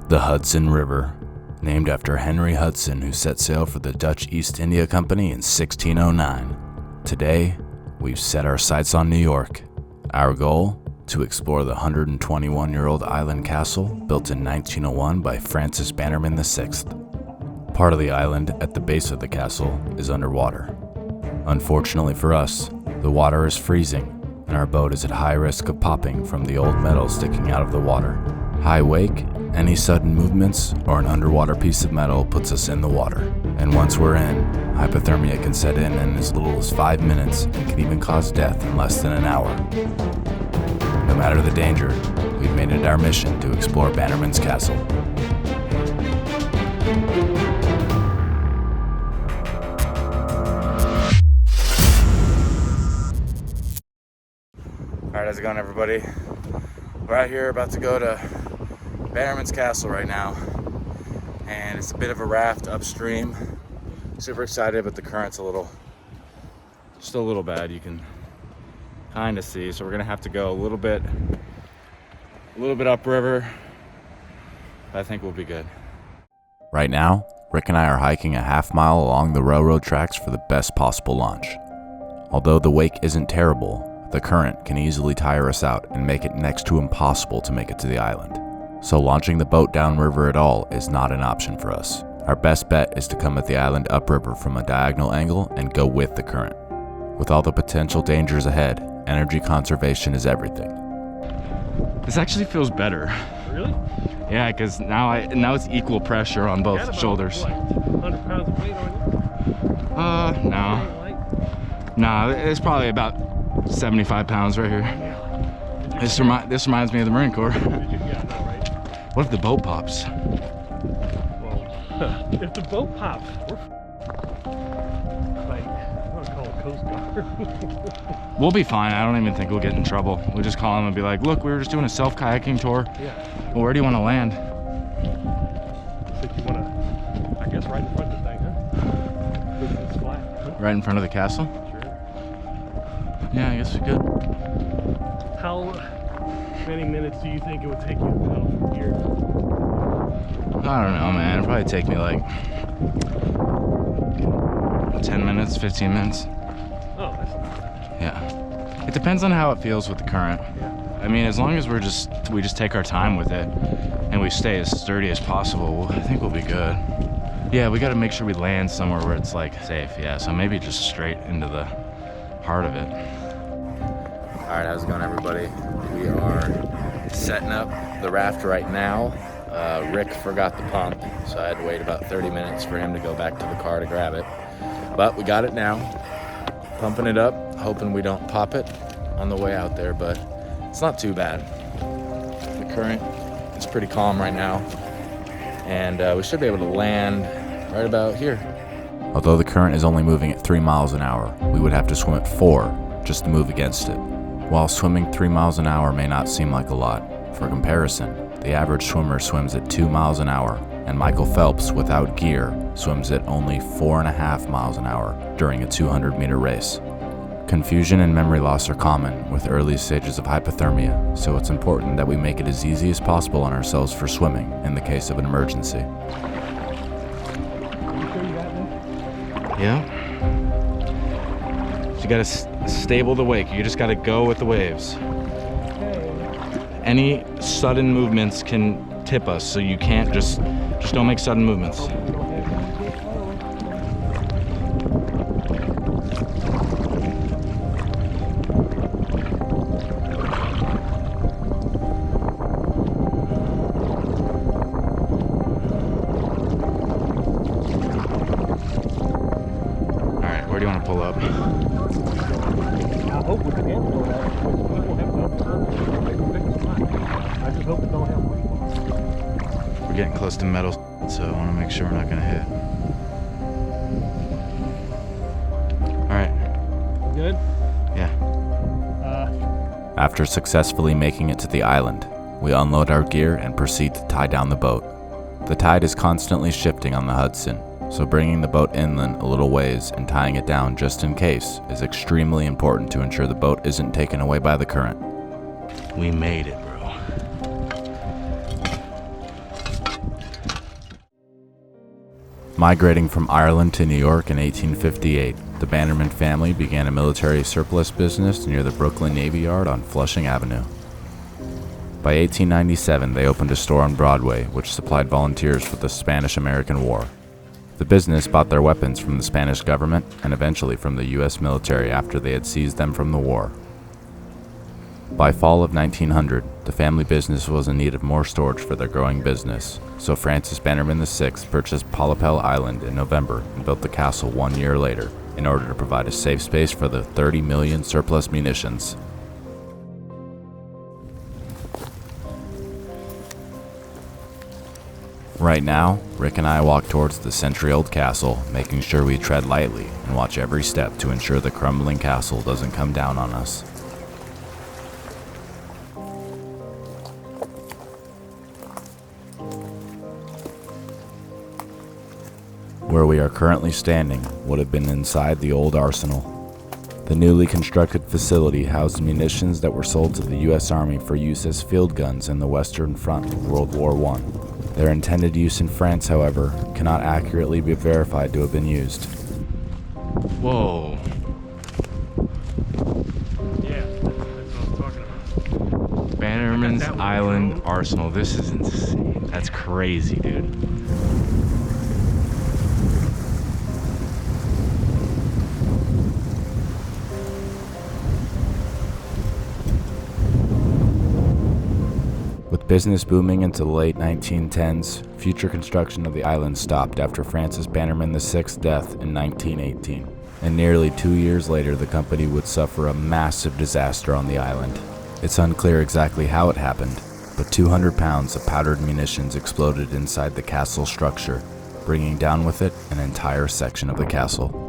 The Hudson River, named after Henry Hudson, who set sail for the Dutch East India Company in 1609. Today, we've set our sights on New York. Our goal? To explore the 121-year-old island castle built in 1901 by Francis Bannerman VI. Part of the island at the base of the castle is underwater. Unfortunately for us, the water is freezing, and our boat is at high risk of popping from the old metal sticking out of the water. High wake, any sudden movements, or an underwater piece of metal puts us in the water. And once we're in, hypothermia can set in as little as 5 minutes and can even cause death in less than an hour. No matter the danger, we've made it our mission to explore Bannerman's castle. Alright, how's it going, everybody? We're out here about to go to Bannerman's castle right now, and it's a bit of a raft upstream. Super excited, but the current's just a little bad. You can kind of see, so we're gonna have to go a little bit upriver. I think we'll be good. Right now, Rick and I are hiking a half-mile along the railroad tracks for the best possible launch. Although the wake isn't terrible, the current can easily tire us out and make it next to impossible to make it to the island. So launching the boat downriver at all is not an option for us. Our best bet is to come at the island upriver from a diagonal angle and go with the current. With all the potential dangers ahead, energy conservation is everything. This actually feels better. Really? Yeah, because now it's equal pressure on both shoulders. Like 100 pounds of weight on you? No, it's probably about 75 pounds right here. This reminds me of the Marine Corps. Yeah, I know, right? What if the boat pops? Well, if the boat pops, we're like, I want to call it Coast Guard. We'll be fine. I don't even think we'll get in trouble. We'll just call them and be like, look, we were just doing a self-kayaking tour. Yeah. Well, where do you want to land? Think you want to, I guess, right in front of the thing, huh? It's flat. Right in front of the castle? Sure. Yeah, I guess we could. How many minutes do you think it would take you from here? I don't know, man. It'll probably take me like 10 minutes, 15 minutes. Oh, that's not bad. Yeah. It depends on how it feels with the current. Yeah. I mean, as long as we just take our time with it and we stay as sturdy as possible, I think we'll be good. Yeah, we got to make sure we land somewhere where it's like safe. Yeah, so maybe just straight into the heart of it. All right, how's it going, everybody? We are setting up the raft right now. Rick forgot the pump, so I had to wait about 30 minutes for him to go back to the car to grab it. But we got it now. Pumping it up, hoping we don't pop it on the way out there, but it's not too bad. The current is pretty calm right now, and we should be able to land right about here. Although the current is only moving at 3 miles an hour, we would have to swim at 4 just to move against it. While swimming 3 miles an hour may not seem like a lot, for comparison, the average swimmer swims at 2 miles an hour, and Michael Phelps, without gear, swims at only 4.5 miles an hour during a 200-meter race. Confusion and memory loss are common with early stages of hypothermia, so it's important that we make it as easy as possible on ourselves for swimming in the case of an emergency. Yeah. You gotta stable the wake. You just gotta go with the waves. Any sudden movements can tip us, so you can't just don't make sudden movements. All right, where do you want to pull up? I hope we can handle that. I just hope it don't have much. We're getting close to metal, so I want to make sure we're not going to hit. All right. Good? Yeah. After successfully making it to the island, we unload our gear and proceed to tie down the boat. The tide is constantly shifting on the Hudson, so bringing the boat inland a little ways and tying it down just in case is extremely important to ensure the boat isn't taken away by the current. We made it, bro. Migrating from Ireland to New York in 1858, the Bannerman family began a military surplus business near the Brooklyn Navy Yard on Flushing Avenue. By 1897, they opened a store on Broadway, which supplied volunteers for the Spanish-American War. The business bought their weapons from the Spanish government and eventually from the U.S. military after they had seized them from the war. By fall of 1900, the family business was in need of more storage for their growing business, so Francis Bannerman VI purchased Polypel Island in November and built the castle 1 year later in order to provide a safe space for the 30 million surplus munitions. Right now, Rick and I walk towards the century-old castle, making sure we tread lightly and watch every step to ensure the crumbling castle doesn't come down on us. Where we are currently standing would have been inside the old arsenal. The newly constructed facility housed munitions that were sold to the U.S. Army for use as field guns in the Western Front of World War I. Their intended use in France, however, cannot accurately be verified to have been used. Whoa. Yeah, that's what I was talking about. Bannerman's Island Arsenal. This is insane. That's crazy, dude. With business booming into the late 1910s, future construction of the island stopped after Francis Bannerman VI's death in 1918. And nearly 2 years later, the company would suffer a massive disaster on the island. It's unclear exactly how it happened, but 200 pounds of powdered munitions exploded inside the castle structure, bringing down with it an entire section of the castle.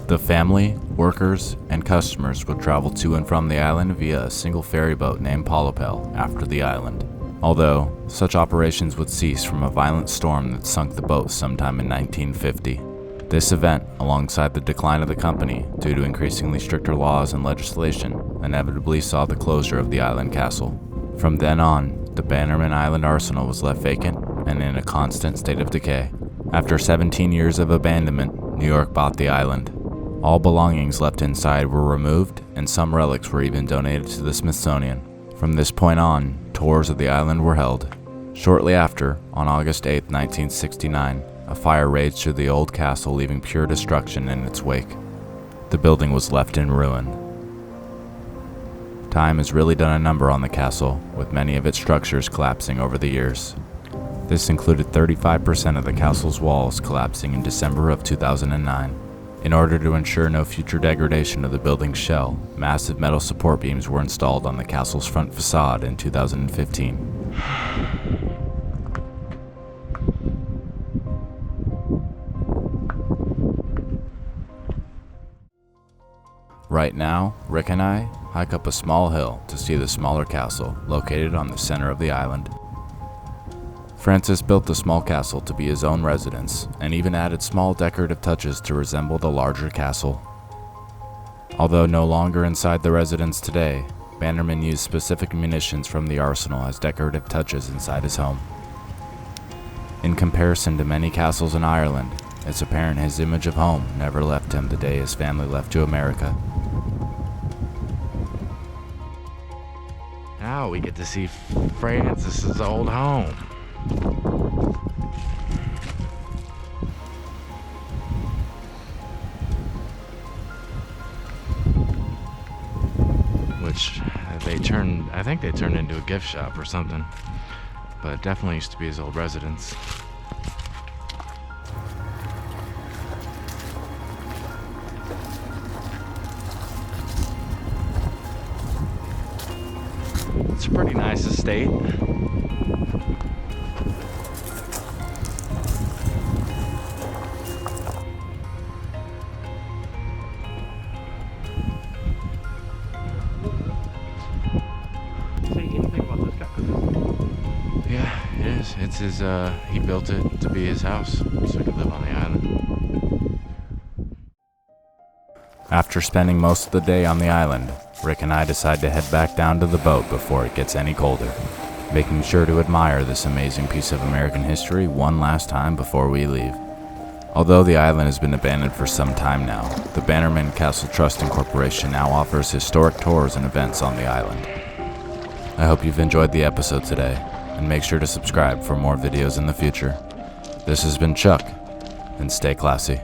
The family, workers, and customers would travel to and from the island via a single ferry boat named Polypel after the island, although such operations would cease from a violent storm that sunk the boat sometime in 1950. This event, alongside the decline of the company due to increasingly stricter laws and legislation, inevitably saw the closure of the island castle. From then on, the Bannerman Island Arsenal was left vacant and in a constant state of decay. After 17 years of abandonment, New York bought the island. All belongings left inside were removed, and some relics were even donated to the Smithsonian. From this point on, tours of the island were held. Shortly after, on August 8, 1969, a fire raged through the old castle, leaving pure destruction in its wake. The building was left in ruin. Time has really done a number on the castle, with many of its structures collapsing over the years. This included 35% of the castle's walls collapsing in December of 2009. In order to ensure no future degradation of the building's shell, massive metal support beams were installed on the castle's front facade in 2015. Right now, Rick and I hike up a small hill to see the smaller castle located on the center of the island. Francis built the small castle to be his own residence and even added small decorative touches to resemble the larger castle. Although no longer inside the residence today, Bannerman used specific munitions from the arsenal as decorative touches inside his home. In comparison to many castles in Ireland, it's apparent his image of home never left him the day his family left to America. Now we get to see Francis's old home. Which I think they turned into a gift shop or something, but it definitely used to be his old residence. It's a pretty nice estate. Yeah, it is. It's his, he built it to be his house, so he could live on the island. After spending most of the day on the island, Rick and I decide to head back down to the boat before it gets any colder, making sure to admire this amazing piece of American history one last time before we leave. Although the island has been abandoned for some time now, the Bannerman Castle Trust Incorporation now offers historic tours and events on the island. I hope you've enjoyed the episode today, and make sure to subscribe for more videos in the future. This has been Chuck, and stay classy.